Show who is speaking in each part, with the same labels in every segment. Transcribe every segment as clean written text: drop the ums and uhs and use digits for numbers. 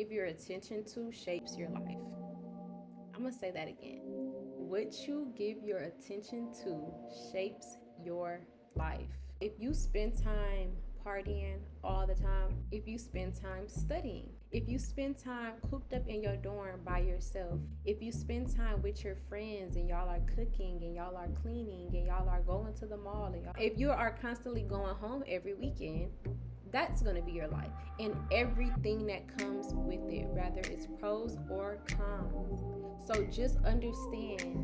Speaker 1: give your attention to shapes your life. I'm going to say that again. What you give your attention to shapes your life. If you spend time partying all the time, if you spend time studying, if you spend time cooped up in your dorm by yourself, if you spend time with your friends and y'all are cooking and y'all are cleaning and y'all are going to the mall, and if you are constantly going home every weekend, that's going to be your life and everything that comes with it, whether it's pros or cons. So just understand,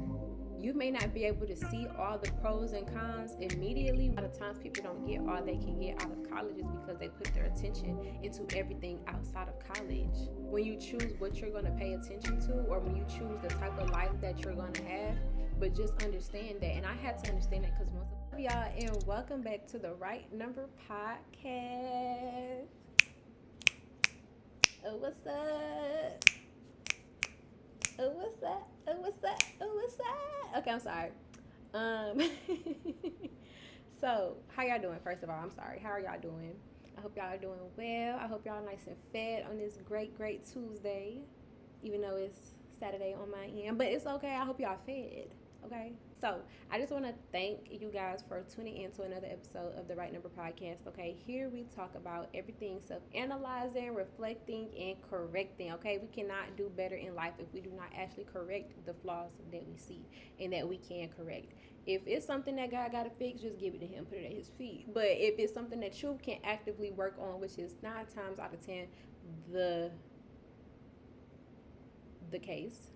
Speaker 1: you may not be able to see all the pros and cons immediately. A lot of times people don't get all they can get out of colleges because they put their attention into everything outside of college. When you choose what you're going to pay attention to, or when you choose the type of life that you're going to have, but just understand that. And I had to understand that because once y'all, and welcome back to the Right Number Podcast. Oh, what's up? Oh, what's up? Oh, what's up? Oh, what's up? Okay, I'm sorry. So, how y'all doing? First of all, I'm sorry. How are y'all doing? I hope y'all are doing well. I hope y'all are nice and fed on this great Tuesday, even though it's Saturday on my end. But it's okay. I hope y'all fed. Okay. So I just want to thank you guys for tuning in to another episode of the Right Number Podcast. Okay, here we talk about everything self-analyzing, reflecting, and correcting. Okay, we cannot do better in life if we do not actually correct the flaws that we see and that we can correct. If it's something that God got to fix, just give it to him, put it at his feet. But if it's something that you can actively work on, which is 9 times out of 10 the case,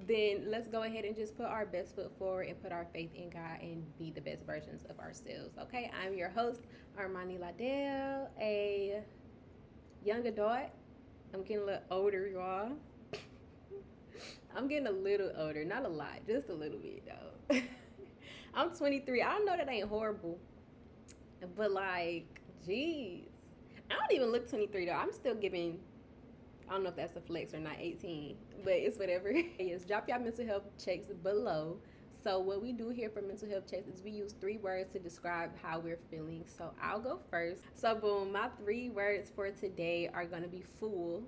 Speaker 1: then let's go ahead and just put our best foot forward and put our faith in God and be the best versions of ourselves. Okay, I'm your host, Armani LaDale, a young adult. I'm getting a little older, y'all. I'm getting a little older, not a lot, just a little bit though. I'm 23. I know that ain't horrible, but like, geez, I don't even look 23 though. I'm still giving, I don't know if that's a flex or not, 18, but it's whatever. Yes, drop y'all mental health checks below. So what we do here for mental health checks is we use 3 words to describe how we're feeling. So I'll go first. So boom, my 3 words for today are going to be full,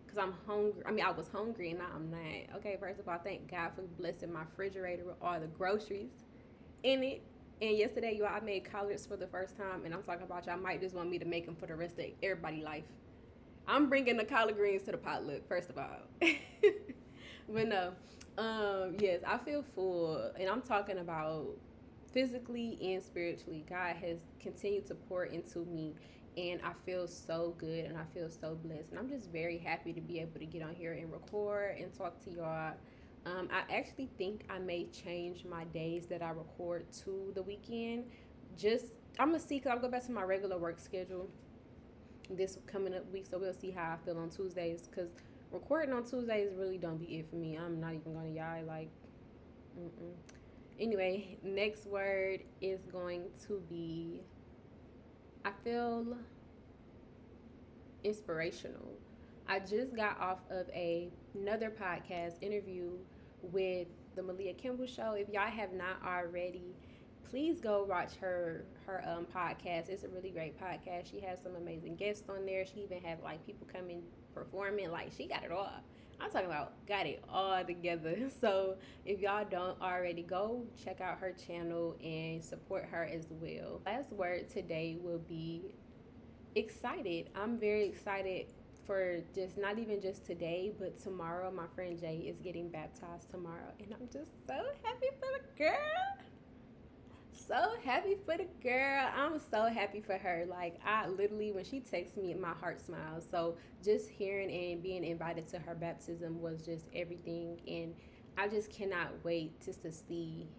Speaker 1: because I'm hungry. I mean, I was hungry and now I'm not. Okay, first of all, thank God for blessing my refrigerator with all the groceries in it. And yesterday, y'all, I made collards for the first time, and I'm talking about y'all might just want me to make them for the rest of everybody's life. I'm bringing the collard greens to the potluck, first of all. But no, yes, I feel full, and I'm talking about physically and spiritually. God has continued to pour into me, and I feel so good, and I feel so blessed, and I'm just very happy to be able to get on here and record and talk to y'all. I actually think I may change my days that I record to the weekend. I'm gonna see, because I'll go back to my regular work schedule this coming up week, so we'll see how I feel on Tuesdays, because recording on Tuesdays really don't be it for me. I'm not even gonna lie, like, Anyway, next word is going to be, I feel inspirational. I just got off of another podcast interview with the Malia Kimball Show. If y'all have not already, please go watch her podcast. It's a really great podcast. She has some amazing guests on there. She even had like people come in performing. Like, she got it all. I'm talking about got it all together. So if y'all don't already, go check out her channel and support her as well. Last word today will be excited. I'm very excited for just not even just today, but tomorrow. My friend Jay is getting baptized tomorrow, and I'm just so happy for the girl. So happy for the girl. I'm so happy for her. Like, I literally, when she texts me, my heart smiles. So just hearing and being invited to her baptism was just everything, and I just cannot wait just to see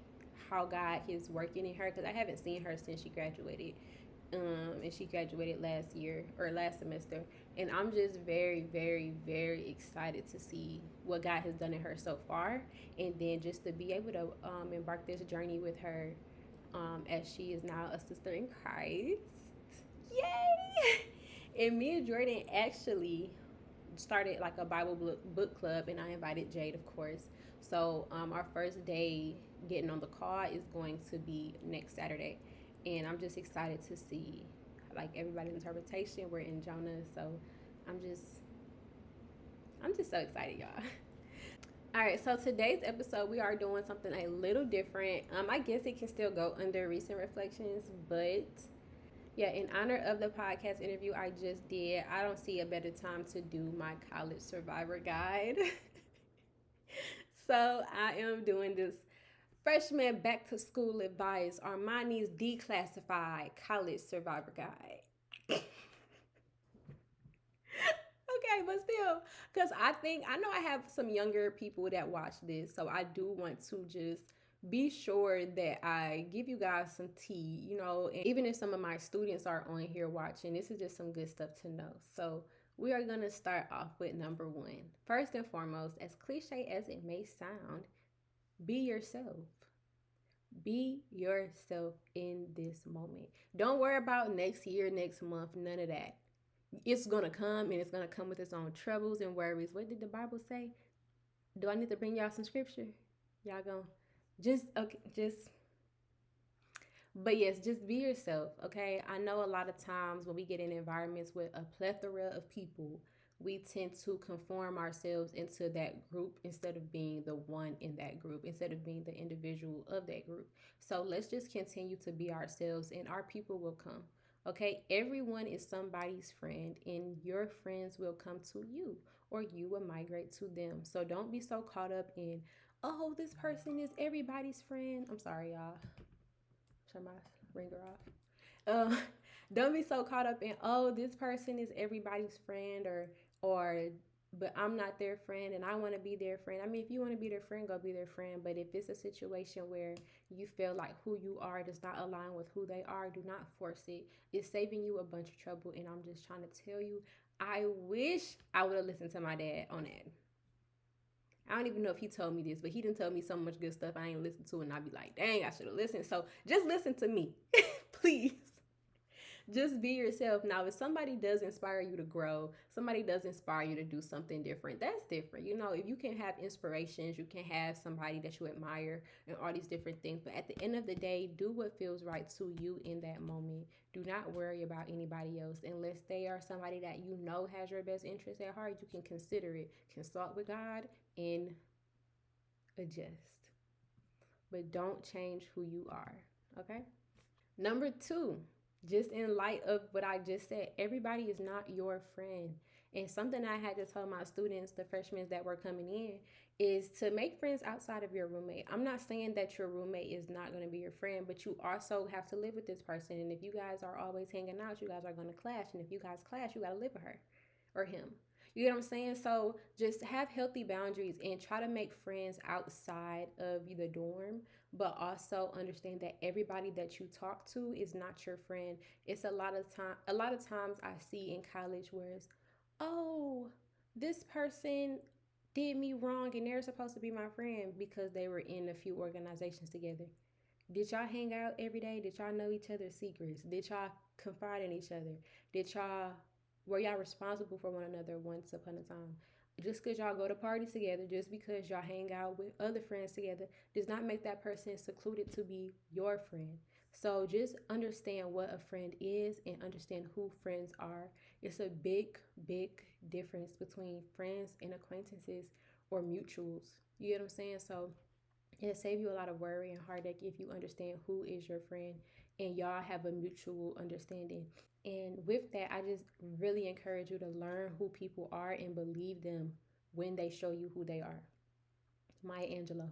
Speaker 1: how God is working in her, because I haven't seen her since she graduated. And she graduated last year or last semester, and I'm just very, very, very excited to see what God has done in her so far, and then just to be able to embark this journey with her, as she is now a sister in Christ. Yay! And me and Jordan actually started like a Bible book club, and I invited Jade, of course. So our first day getting on the call is going to be next Saturday, and I'm just excited to see like everybody's interpretation. We're in Jonah, so I'm just so excited, y'all. All right, so today's episode we are doing something a little different. I guess it can still go under recent reflections, but yeah, in honor of the podcast interview I just did, I don't see a better time to do my college survivor guide. So I am doing this freshman back to school advice, Armani's declassified college survivor guide. Okay, but still, because I know I have some younger people that watch this, so I do want to just be sure that I give you guys some tea, and even if some of my students are on here watching, this is just some good stuff to know. So we are going to start off with number one. First and foremost, as cliche as it may sound, be yourself. Be yourself in this moment. Don't worry about next year, next month, none of that. It's going to come, and it's going to come with its own troubles and worries. What did the Bible say? Do I need to bring y'all some scripture? Y'all going but yes, just be yourself, okay? I know a lot of times when we get in environments with a plethora of people, we tend to conform ourselves into that group instead of being the one in that group, instead of being the individual of that group. So let's just continue to be ourselves, and our people will come. Okay, everyone is somebody's friend, and your friends will come to you, or you will migrate to them. So don't be so caught up in, oh, this person is everybody's friend. I'm sorry, y'all. Turn my ringer off. Don't be so caught up in, oh, this person is everybody's friend, or but I'm not their friend and I want to be their friend. I mean, if you want to be their friend, go be their friend. But if it's a situation where you feel like who you are does not align with who they are, do not force it. It's saving you a bunch of trouble. And I'm just trying to tell you, I wish I would have listened to my dad on that. I don't even know if he told me this, but he didn't tell me so much good stuff I ain't listened to, and I'd be like, dang, I should have listened. So just listen to me, please. Just be yourself. Now, if somebody does inspire you to grow, somebody does inspire you to do something different, that's different. If you can have inspirations, you can have somebody that you admire and all these different things. But at the end of the day, do what feels right to you in that moment. Do not worry about anybody else unless they are somebody that you know has your best interest at heart. You can consider it, consult with God, and adjust. But don't change who you are, okay? Number two, just in light of what I just said, everybody is not your friend. And something I had to tell my students, the freshmen that were coming in, is to make friends outside of your roommate. I'm not saying that your roommate is not going to be your friend, but you also have to live with this person. And if you guys are always hanging out, you guys are going to clash. And if you guys clash, you got to live with her or him. You get what I'm saying? So just have healthy boundaries and try to make friends outside of the dorm, but also understand that everybody that you talk to is not your friend. It's a lot of times I see in college where it's, oh, this person did me wrong and they're supposed to be my friend because they were in a few organizations together. Did y'all hang out every day? Did y'all know each other's secrets? Did y'all confide in each other? Were y'all responsible for one another once upon a time? Just because y'all go to parties together, just because y'all hang out with other friends together, does not make that person secluded to be your friend. So just understand what a friend is and understand who friends are. It's a big, big difference between friends and acquaintances or mutuals. You get what I'm saying? So it'll save you a lot of worry and heartache if you understand who is your friend and y'all have a mutual understanding. And with that, I just really encourage you to learn who people are and believe them when they show you who they are. Maya Angelou.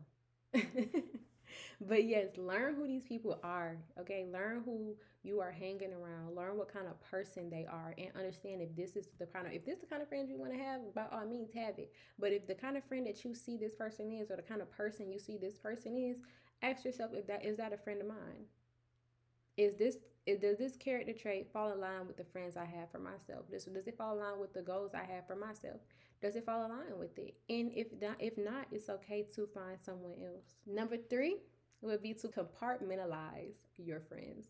Speaker 1: But yes, learn who these people are. Okay, learn who you are hanging around. Learn what kind of person they are, and understand if this is the kind of friend you want to have, by all means have it. But if the kind of friend that you see this person is, or the kind of person you see this person is, ask yourself if that is that a friend of mine. Does this character trait fall in line with the friends I have for myself? Does it fall in line with the goals I have for myself? Does it fall in line with it? And if not, it's okay to find someone else. Number three would be to compartmentalize your friends.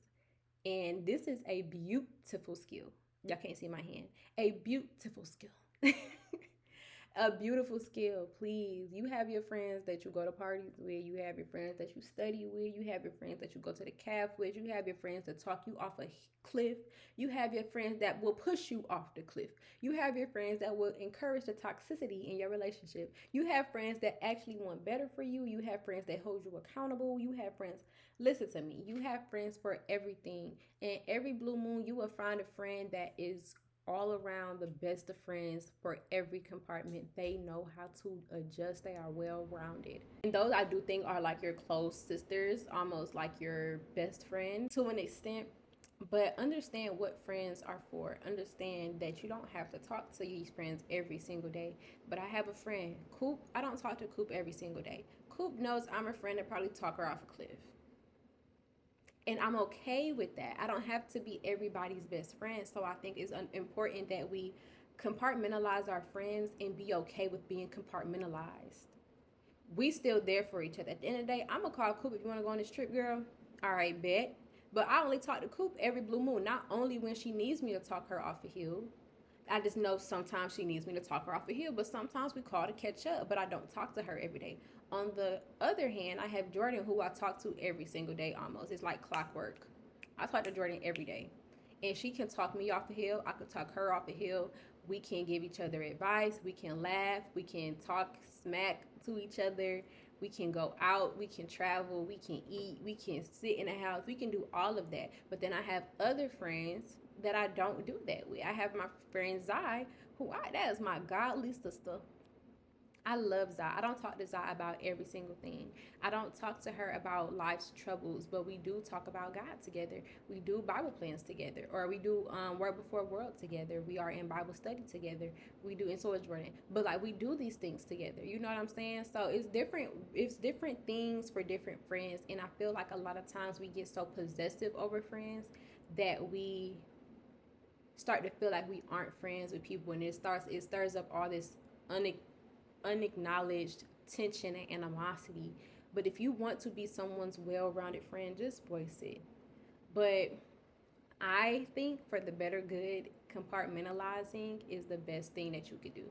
Speaker 1: And this is a beautiful skill. Y'all can't see my hand. A beautiful skill. A beautiful skill, please. You have your friends that you go to parties with, you have your friends that you study with, you have your friends that you go to the caf with, you have your friends that talk you off a cliff, you have your friends that will push you off the cliff, you have your friends that will encourage the toxicity in your relationship, you have friends that actually want better for you, you have friends that hold you accountable, you have friends, listen to me, you have friends for everything. And every blue moon you will find a friend that is all around the best of friends for every compartment. They know how to adjust. They are well rounded. And those I do think are like your close sisters, almost like your best friend to an extent. But understand what friends are for. Understand that you don't have to talk to these friends every single day. But I have a friend, Coop. I don't talk to Coop every single day. Coop knows I'm a friend that probably talk her off a cliff. And I'm okay with that. I don't have to be everybody's best friend. So I think it's important that we compartmentalize our friends and be okay with being compartmentalized. We still there for each other. At the end of the day, I'm gonna call Coop if you want to go on this trip, girl. All right, bet. But I only talk to Coop every blue moon. Not only when she needs me to talk her off a hill. I just know sometimes she needs me to talk her off a hill, but sometimes we call to catch up, but I don't talk to her every day. On the other hand, I have Jordan, who I talk to every single day almost. It's like clockwork. I talk to Jordan every day. And she can talk me off a hill. I can talk her off a hill. We can give each other advice. We can laugh. We can talk smack to each other. We can go out. We can travel. We can eat. We can sit in the house. We can do all of that. But then I have other friends that I don't do that with. I have my friend Zai, that is my godly sister. I love Zai. I don't talk to Zai about every single thing. I don't talk to her about life's troubles, but we do talk about God together. We do Bible plans together, or we do Word Before World together. We are in Bible study together. We do, and so is Jordan. But like we do these things together. You know what I'm saying? So it's different. It's different things for different friends, and I feel like a lot of times we get so possessive over friends that we start to feel like we aren't friends with people, and it stirs up all this unacknowledged tension and animosity. But if you want to be someone's well-rounded friend, just voice it. But I think for the better good, compartmentalizing is the best thing that you could do,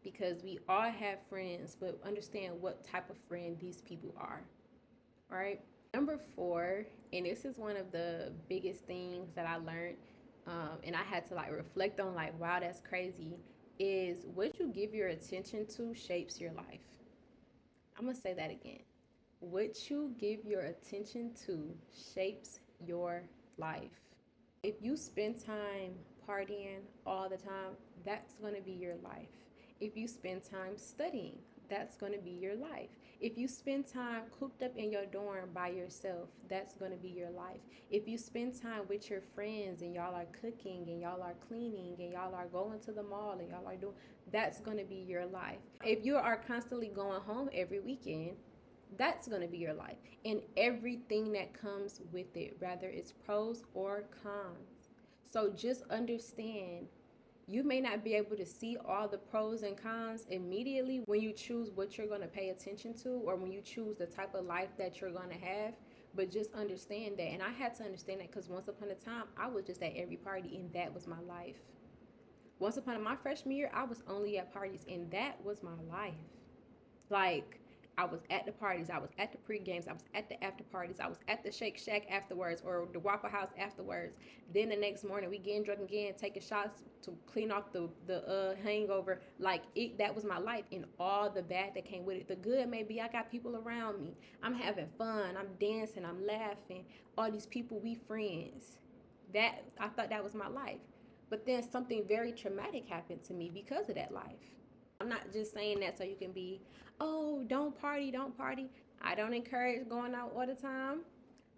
Speaker 1: because we all have friends, but understand what type of friend these people are. All right. Number 4, and this is one of the biggest things that I learned, and I had to like reflect on, like, wow, that's crazy, is what you give your attention to shapes your life. I'm going to say that again. What you give your attention to shapes your life. If you spend time partying all the time, that's going to be your life. If you spend time studying, that's going to be your life. If you spend time cooped up in your dorm by yourself, that's going to be your life. If you spend time with your friends and y'all are cooking and y'all are cleaning and y'all are going to the mall and y'all are doing, that's going to be your life. If you are constantly going home every weekend, that's going to be your life. And everything that comes with it, whether it's pros or cons. So just understand, you may not be able to see all the pros and cons immediately when you choose what you're going to pay attention to, or when you choose the type of life that you're going to have. But just understand that. And I had to understand that because once upon a time, I was just at every party and that was my life. Once upon my freshman year, I was only at parties and that was my life. Like, I was at the parties, I was at the pre-games, I was at the after parties, I was at the Shake Shack afterwards, or the Waffle House afterwards. Then the next morning, we getting drunk again, taking shots to clean off the hangover. Like, that was my life, and all the bad that came with it. The good, maybe I got people around me. I'm having fun, I'm dancing, I'm laughing. All these people, we friends. That, I thought that was my life. But then something very traumatic happened to me because of that life. I'm not just saying that so you can be, oh, don't party, don't party. I don't encourage going out all the time.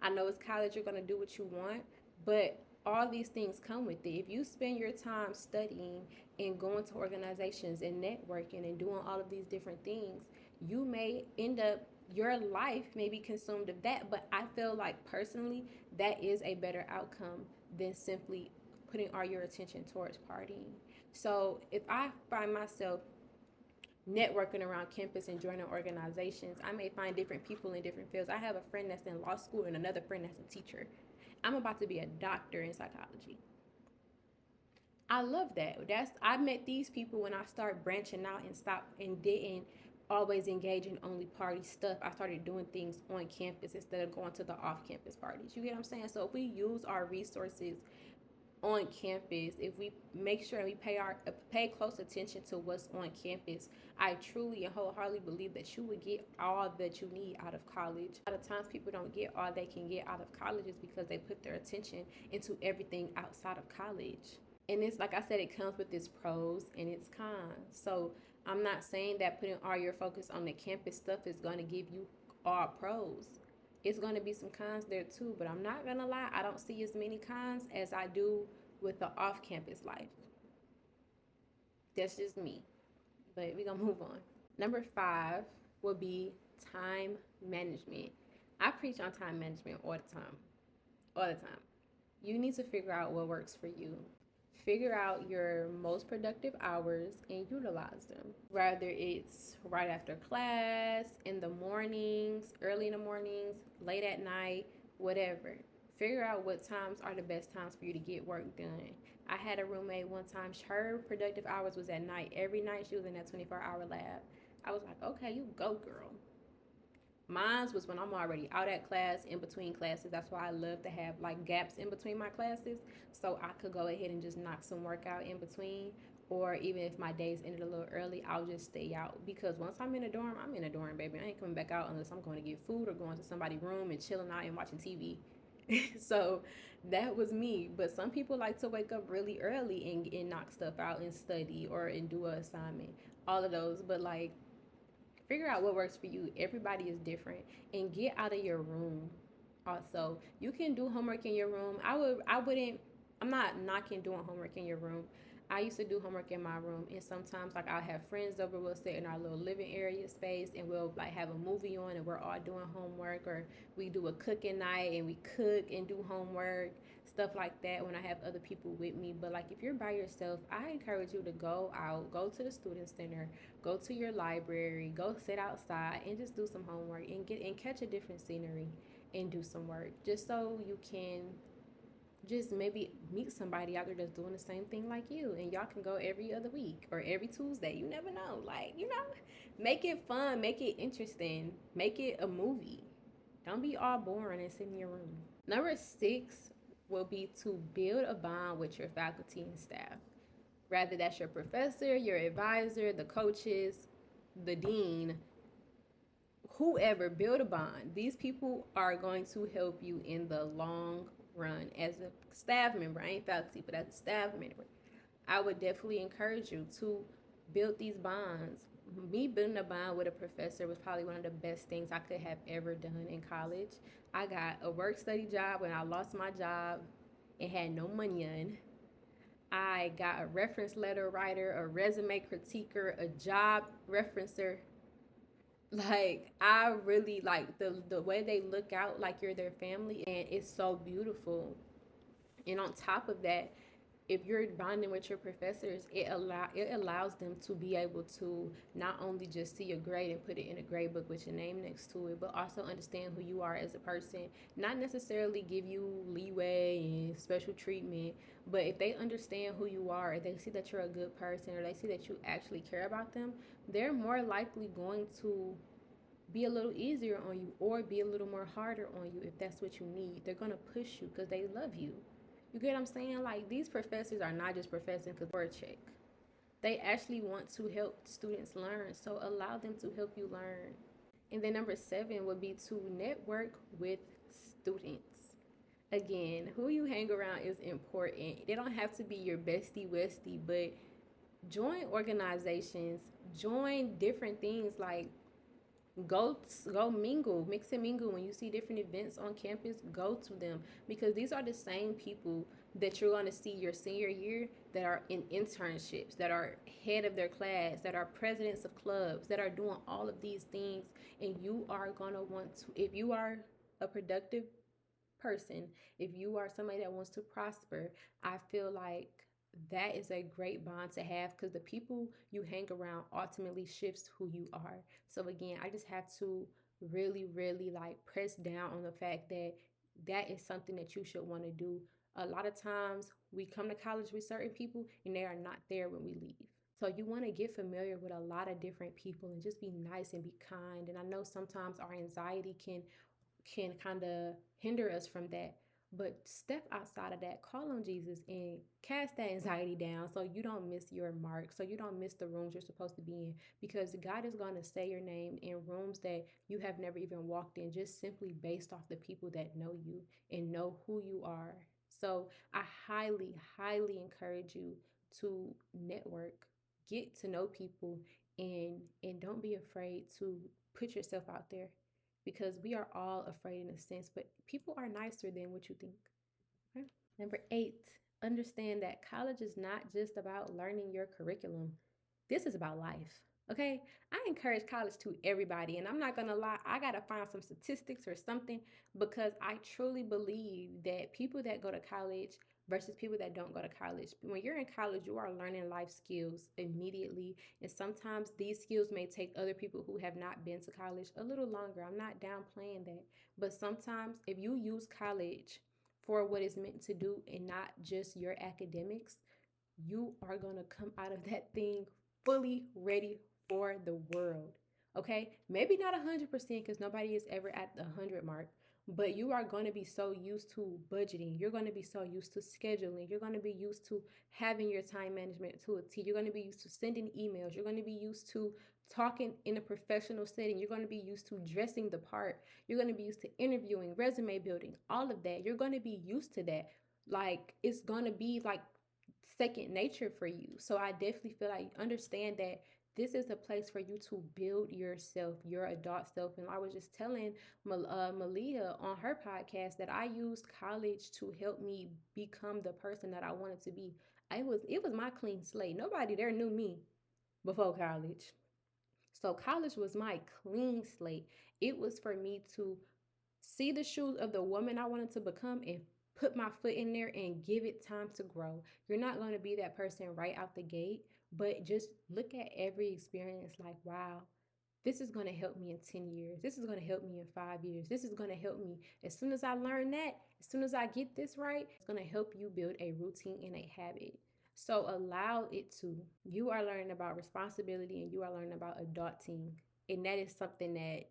Speaker 1: I know it's college, you're going to do what you want, but all these things come with it. If you spend your time studying and going to organizations and networking and doing all of these different things, you may end up, your life may be consumed of that, but I feel like personally that is a better outcome than simply putting all your attention towards partying. So if I find myself networking around campus and joining organizations, I may find different people in different fields. I have a friend that's in law school and another friend that's a teacher. I'm about to be a doctor in psychology. I love that. I met these people when I started branching out and stopped and didn't always engage in only party stuff. I started doing things on campus instead of going to the off campus parties. You get what I'm saying? So if we use our resources on campus, if we make sure we pay close attention to what's on campus, I truly and wholeheartedly believe that you would get all that you need out of college. A lot of times people don't get all they can get out of colleges because they put their attention into everything outside of college. And it's like I said, it comes with its pros and its cons. So I'm not saying that putting all your focus on the campus stuff is going to give you all pros. It's going to be some cons there too, but I'm not going to lie, I don't see as many cons as I do with the off campus life. That's just me. But we're going to move on. Number 5 will be time management. I preach on time management all the time. All the time. You need to figure out what works for you. Figure out your most productive hours and utilize them. Whether it's right after class, in the mornings, early in the mornings, late at night, whatever. Figure out what times are the best times for you to get work done. I had a roommate one time, her productive hours was at night. Every night she was in that 24-hour lab. I was like, okay, you go, girl. Mine was when I'm already out at class, in between classes. That's why I love to have like gaps in between my classes, so I could go ahead and just knock some work out in between. Or even if my days ended a little early, I'll just stay out, because once I'm in a dorm, I'm in a dorm, baby. I ain't coming back out unless I'm going to get food or going to somebody's room and chilling out and watching TV. So that was me. But some people like to wake up really early and knock stuff out and study or and do an assignment. All of those, but like, figure out what works for you. Everybody is different, and get out of your room. Also, you can do homework in your room. I'm not knocking doing homework in your room. I used to do homework in my room, and sometimes like I'll have friends over, we'll sit in our little living area space and we'll like have a movie on and we're all doing homework, or we do a cooking night and we cook and do homework, stuff like that when I have other people with me. But like if you're by yourself, I encourage you to go out, go to the student center, go to your library, go sit outside and just do some homework and catch a different scenery and do some work, just so you can just maybe meet somebody out there that's doing the same thing like you, and y'all can go every other week or every Tuesday. You never know. Like, make it fun, make it interesting, make it a movie. Don't be all boring and sit in your room. Number 6 will be to build a bond with your faculty and staff. Rather that's your professor, your advisor, the coaches, the dean, whoever. Build a bond. These people are going to help you in the long run. As a staff member, I ain't faculty, but as a staff member, I would definitely encourage you to build these bonds. Me building a bond with a professor was probably one of the best things I could have ever done in college. I got a work study job when I lost my job and had no money in. I got a reference letter writer, a resume critiquer, a job referencer. Like, I really like the way they look out like you're their family, and it's so beautiful. And on top of that, if you're bonding with your professors, it allows them to be able to not only just see your grade and put it in a grade book with your name next to it, but also understand who you are as a person. Not necessarily give you leeway and special treatment, but if they understand who you are, if they see that you're a good person, or they see that you actually care about them, they're more likely going to be a little easier on you or be a little more harder on you if that's what you need. They're going to push you because they love you. You get what I'm saying? Like, these professors are not just professing because for a check. They actually want to help students learn, so allow them to help you learn. And then number 7 would be to network with students. Again, who you hang around is important. They don't have to be your bestie westie, but join organizations, join different things. Like, go mingle, mix and mingle. When you see different events on campus, go to them, because these are the same people that you're going to see your senior year that are in internships, that are head of their class, that are presidents of clubs, that are doing all of these things. And you are going to want to, if you are a productive person, if you are somebody that wants to prosper, I feel like that is a great bond to have, because the people you hang around ultimately shifts who you are. So again, I just have to really, really like press down on the fact that that is something that you should want to do A lot of times we come to college with certain people and they are not there when we leave. So you want to get familiar with a lot of different people and just be nice and be kind. And I know sometimes our anxiety can kind of hinder us from that. But step outside of that, call on Jesus and cast that anxiety down so you don't miss your mark, so you don't miss the rooms you're supposed to be in. Because God is going to say your name in rooms that you have never even walked in, just simply based off the people that know you and know who you are. So I highly, highly encourage you to network, get to know people, and don't be afraid to put yourself out there because we are all afraid in a sense, but people are nicer than what you think. Okay? Number 8, understand that college is not just about learning your curriculum. This is about life. Okay, I encourage college to everybody, and I'm not gonna lie, I gotta find some statistics or something because I truly believe that people that go to college versus people that don't go to college, when you're in college, you are learning life skills immediately, and sometimes these skills may take other people who have not been to college a little longer. I'm not downplaying that, but sometimes if you use college for what it's meant to do and not just your academics, you are going to come out of that thing fully ready for the world. Okay, maybe not 100% because nobody is ever at the 100 mark, but you are going to be so used to budgeting. You're going to be so used to scheduling. You're going to be used to having your time management to a T. You're going to be used to sending emails. You're going to be used to talking in a professional setting. You're going to be used to dressing the part. You're going to be used to interviewing, resume building, all of that. You're going to be used to that. Like, it's going to be like second nature for you. So I definitely feel like understand that this is a place for you to build yourself, your adult self. And I was just telling Malia on her podcast that I used college to help me become the person that I wanted to be. It was my clean slate. Nobody there knew me before college. So college was my clean slate. It was for me to see the shoes of the woman I wanted to become and put my foot in there and give it time to grow. You're not going to be that person right out the gate, but just look at every experience like, wow, this is going to help me in 10 years. This is going to help me in 5 years. This is going to help me as soon as I learn that, as soon as I get this right, it's going to help you build a routine and a habit. So allow it to. You are learning about responsibility and you are learning about adulting. And that is something that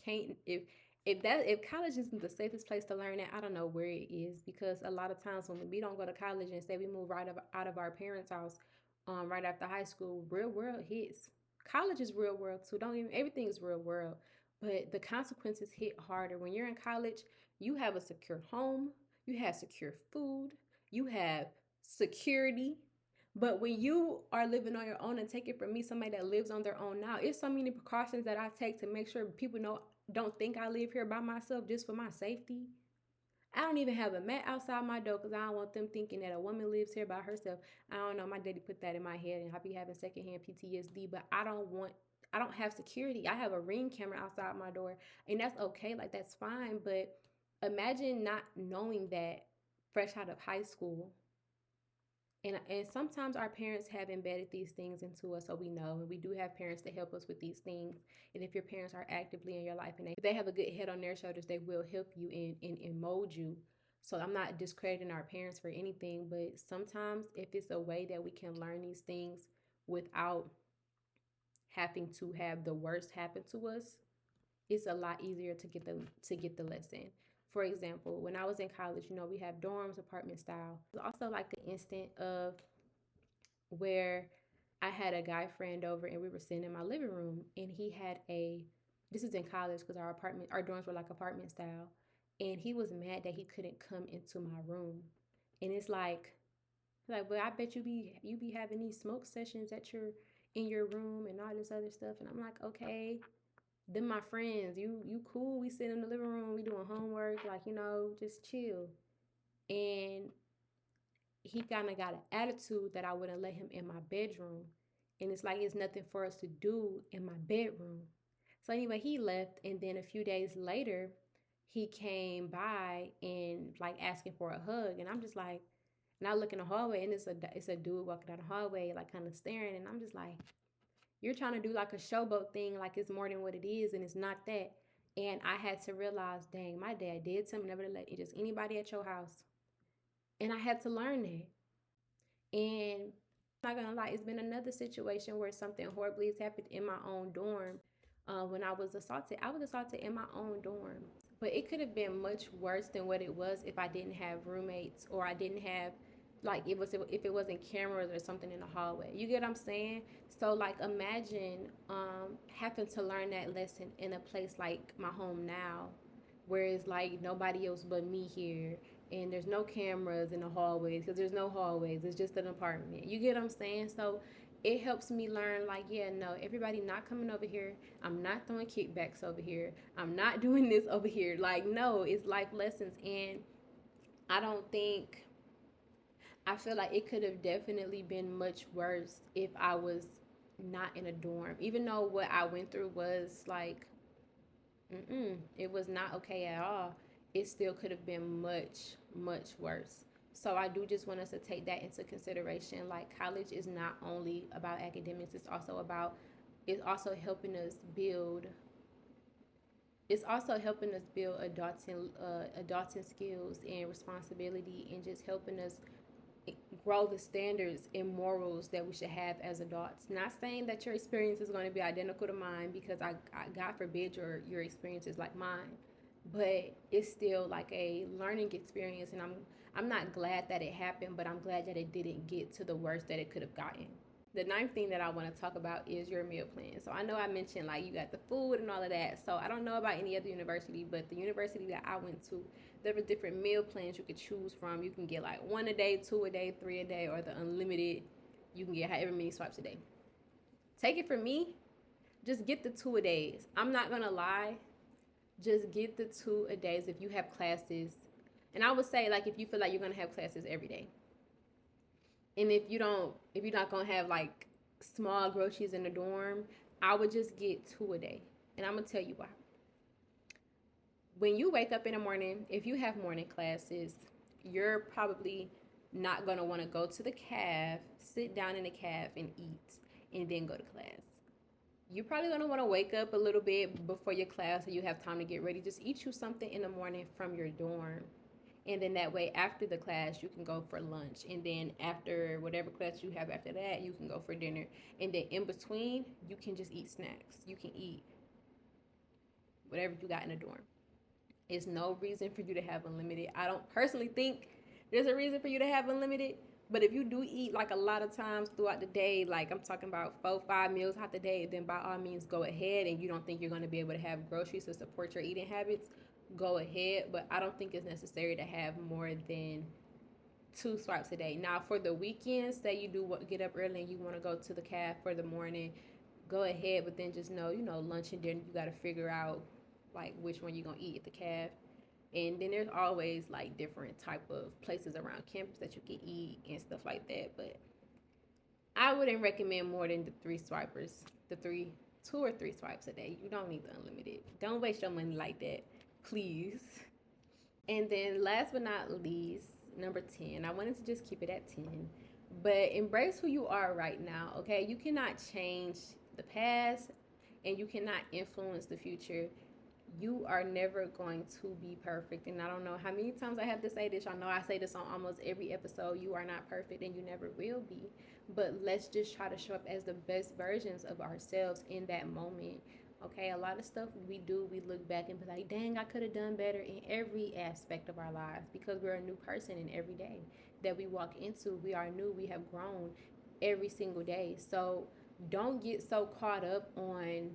Speaker 1: can't, if college isn't the safest place to learn it, I don't know where it is, because a lot of times when we don't go to college and say we move out of our parents' house right after high school, real world hits. College is real world too. Don't even everything is real world, but the consequences hit harder when you're in college. You have a secure home, you have secure food, you have security. But when you are living on your own, and take it from me, somebody that lives on their own now, it's so many precautions that I take to make sure people don't think I live here by myself just for my safety. I don't even have a mat outside my door because I don't want them thinking that a woman lives here by herself. I don't know. My daddy put that in my head and I be having secondhand PTSD, but I don't have security. I have a Ring camera outside my door and that's okay. Like, that's fine. But imagine not knowing that fresh out of high school. And sometimes our parents have embedded these things into us, so we know. And we do have parents to help us with these things. And if your parents are actively in your life and they have a good head on their shoulders, they will help you and mold you. So I'm not discrediting our parents for anything, but sometimes if it's a way that we can learn these things without having to have the worst happen to us, it's a lot easier to get the lesson. For example, when I was in college, we have dorms, apartment style. It's also like an instant of where I had a guy friend over and we were sitting in my living room and he had this is in college because our dorms were like apartment style. And he was mad that he couldn't come into my room. And it's like, well, I bet you be having these smoke sessions in your room and all this other stuff. And I'm like, okay, them my friends, you cool, we sit in the living room, we doing homework, like, just chill. And he kind of got an attitude that I wouldn't let him in my bedroom, and it's like it's nothing for us to do in my bedroom. So anyway, he left, and then a few days later he came by and like asking for a hug, and I'm just like, and I look in the hallway and it's a dude walking down the hallway like kind of staring, and I'm just like, you're trying to do like a showboat thing, like it's more than what it is, and it's not that. And I had to realize, dang, my dad did tell me never to let just anybody at your house And I had to learn that. And I'm not gonna lie, it's been another situation where something horribly has happened in my own dorm. When I was assaulted, in my own dorm. But it could have been much worse than what it was if I didn't have roommates, or I didn't have, like, if it wasn't cameras or something in the hallway. You get what I'm saying? So like, imagine having to learn that lesson in a place like my home now, where it's like nobody else but me here, and there's no cameras in the hallways, because there's no hallways, it's just an apartment. You get what I'm saying? So it helps me learn, like, yeah, no, everybody not coming over here. I'm not throwing kickbacks over here. I'm not doing this over here. Like, no, it's life lessons. And I don't think, I feel like it could have definitely been much worse if I was not in a dorm. Even though what I went through was like, it was not okay at all. It still could have been much, much worse. So I do just want us to take that into consideration. Like, college is not only about academics, it's also helping us build adulting skills and responsibility, and just helping us grow the standards and morals that we should have as adults. Not saying that your experience is going to be identical to mine, because God forbid your experience is like mine, but it's still like a learning experience, and I'm not glad that it happened, but I'm glad that it didn't get to the worst that it could have gotten. The ninth thing that I want to talk about is your meal plan. So I know I mentioned, like, you got the food and all of that. So I don't know about any other university, but the university that I went to, there were different meal plans you could choose from. You can get like 1 a day, 2 a day, 3 a day, or the unlimited. You can get however many swipes a day. Take it from me, just get the 2 a days. I'm not gonna lie, just get the 2 a days if you have classes. And I would say, like, if you feel like you're gonna have classes every day. And if you're not gonna have like small groceries in the dorm, I would just get 2 a day. And I'm gonna tell you why. When you wake up in the morning, if you have morning classes, you're probably not gonna want to go to the caf, sit down in the caf and eat, and then go to class. You're probably gonna want to wake up a little bit before your class, so you have time to get ready. Just eat you something in the morning from your dorm, and then that way, after the class, you can go for lunch, and then after whatever class you have after that, you can go for dinner. And then in between, you can just eat snacks. You can eat whatever you got in the dorm. It's no reason for you to have unlimited. I don't personally think there's a reason for you to have unlimited, but if you do eat like a lot of times throughout the day, like I'm talking about 4-5 meals out the day, then by all means go ahead. And you don't think you're going to be able to have groceries to support your eating habits, go ahead. But I don't think it's necessary to have more than 2 swipes a day. Now, for the weekends, say you do get up early and you want to go to the caf for the morning, go ahead. But then just know, lunch and dinner, you got to figure out like which one you're going to eat at the caf. And then there's always like different type of places around campus that you can eat and stuff like that. But I wouldn't recommend more than the 2 or 3 swipes a day. You don't need the unlimited. Don't waste your money like that, please. And then last but not least, number 10. I wanted to just keep it at 10. But embrace who you are right now, okay? You cannot change the past, and you cannot influence the future. You are never going to be perfect. And I don't know how many times I have to say this. I know I say this on almost every episode. You are not perfect, and you never will be. But let's just try to show up as the best versions of ourselves in that moment. Okay, a lot of stuff we do, we look back and be like, dang, I could have done better in every aspect of our lives, because we're a new person in every day that we walk into. We are new. We have grown every single day. So don't get so caught up on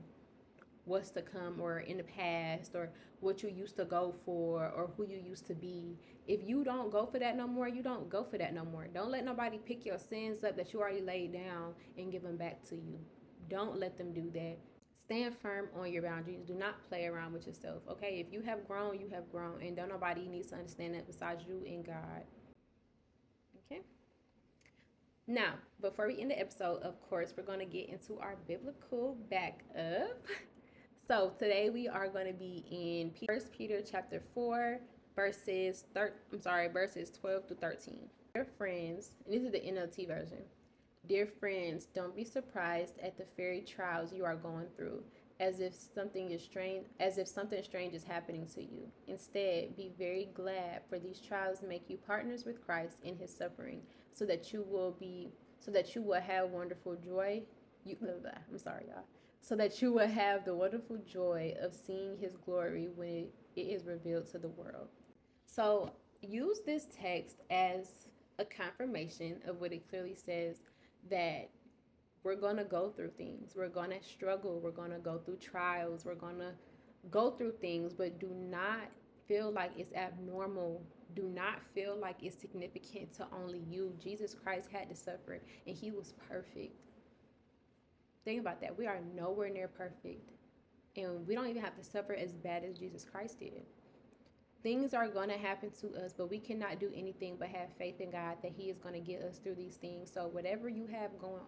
Speaker 1: what's to come, or in the past, or what you used to go for, or who you used to be. If you don't go for that no more, you don't go for that no more. Don't let nobody pick your sins up that you already laid down and give them back to you. Don't let them do that. Stand firm on your boundaries. Do not play around with yourself, okay? If you have grown, you have grown, and don't nobody needs to understand that besides you and God. Okay? Now, before we end the episode, of course, we're going to get into our biblical backup. So today we are going to be in 1 Peter chapter 4, verses 12 to 13. Dear friends, and this is the NLT version. Dear friends, don't be surprised at the very trials you are going through, as if something strange is happening to you. Instead, be very glad, for these trials make you partners with Christ in his suffering, so that you will have wonderful joy. I'm sorry, y'all. So that you will have the wonderful joy of seeing his glory when it is revealed to the world. So use this text as a confirmation of what it clearly says, that we're going to go through things. We're going to struggle. We're going to go through trials. We're going to go through things, but do not feel like it's abnormal. Do not feel like it's significant to only you. Jesus Christ had to suffer, and he was perfect. Think about that. We are nowhere near perfect, and we don't even have to suffer as bad as Jesus Christ did. Things are going to happen to us, but we cannot do anything but have faith in God that he is going to get us through these things. So whatever you have going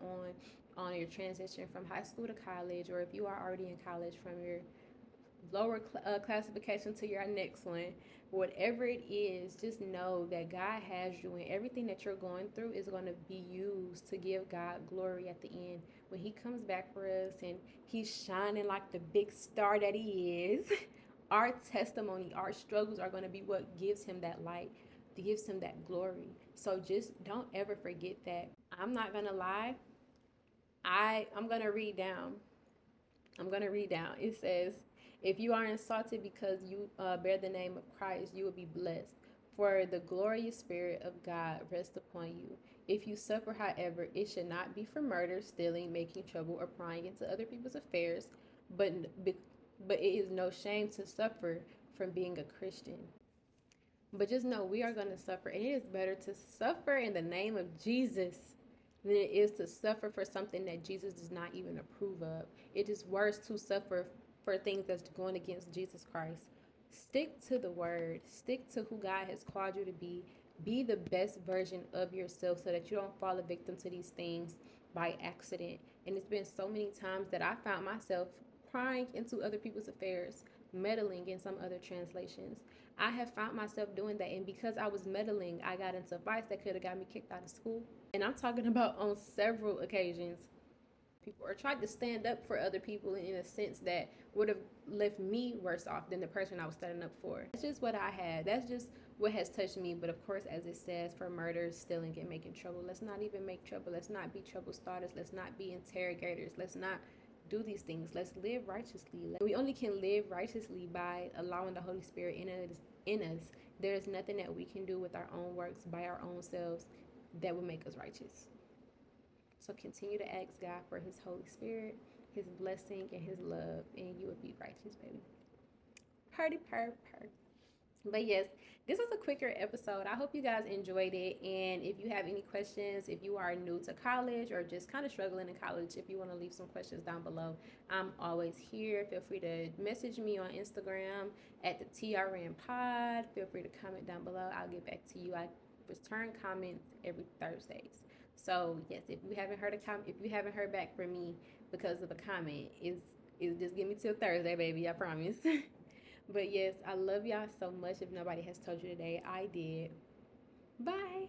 Speaker 1: on your transition from high school to college, or if you are already in college, from your lower classification to your next one, whatever it is, just know that God has you, and everything that you're going through is going to be used to give God glory at the end. When he comes back for us and he's shining like the big star that he is, our testimony, our struggles are going to be what gives him that light, gives him that glory. So just don't ever forget that. I'm not going to lie. I'm going to read down. It says, if you are insulted because you bear the name of Christ, you will be blessed, for the glorious Spirit of God rests upon you. If you suffer, however, it should not be for murder, stealing, making trouble, or prying into other people's affairs, but it is no shame to suffer from being a Christian. But just know we are going to suffer, and it is better to suffer in the name of Jesus than it is to suffer for something that Jesus does not even approve of. It is worse to suffer for things that's going against Jesus Christ. Stick to the word. Stick to who God has called you to be. Be the best version of yourself so that you don't fall a victim to these things by accident. And it's been so many times that I found myself prying into other people's affairs, meddling in some other translations. I have found myself doing that, and because I was meddling, I got into fights that could have got me kicked out of school. And I'm talking about on several occasions. People are trying to stand up for other people in a sense that would have left me worse off than the person I was standing up for. That's just what I had. That's just what has touched me. But of course, as it says, for murder, stealing, and making trouble, let's not even make trouble. Let's not be trouble starters. Let's not be interrogators. Let's not do these things. Let's live righteously. We only can live righteously by allowing the Holy Spirit in us. There is nothing that we can do with our own works, by our own selves, that will make us righteous. So continue to ask God for his Holy Spirit, his blessing, and his love, and you will be righteous, baby. Party, purr. But yes, this was a quicker episode. I hope you guys enjoyed it. And if you have any questions, if you are new to college or just kind of struggling in college, if you want to leave some questions down below, I'm always here. Feel free to message me on Instagram at the TRNpod. Feel free to comment down below. I'll get back to you. I return comments every Thursdays. So yes, if you haven't heard back from me because of a comment, is just give me till Thursday, baby. I promise. But yes, I love y'all so much. If nobody has told you today, I did. Bye.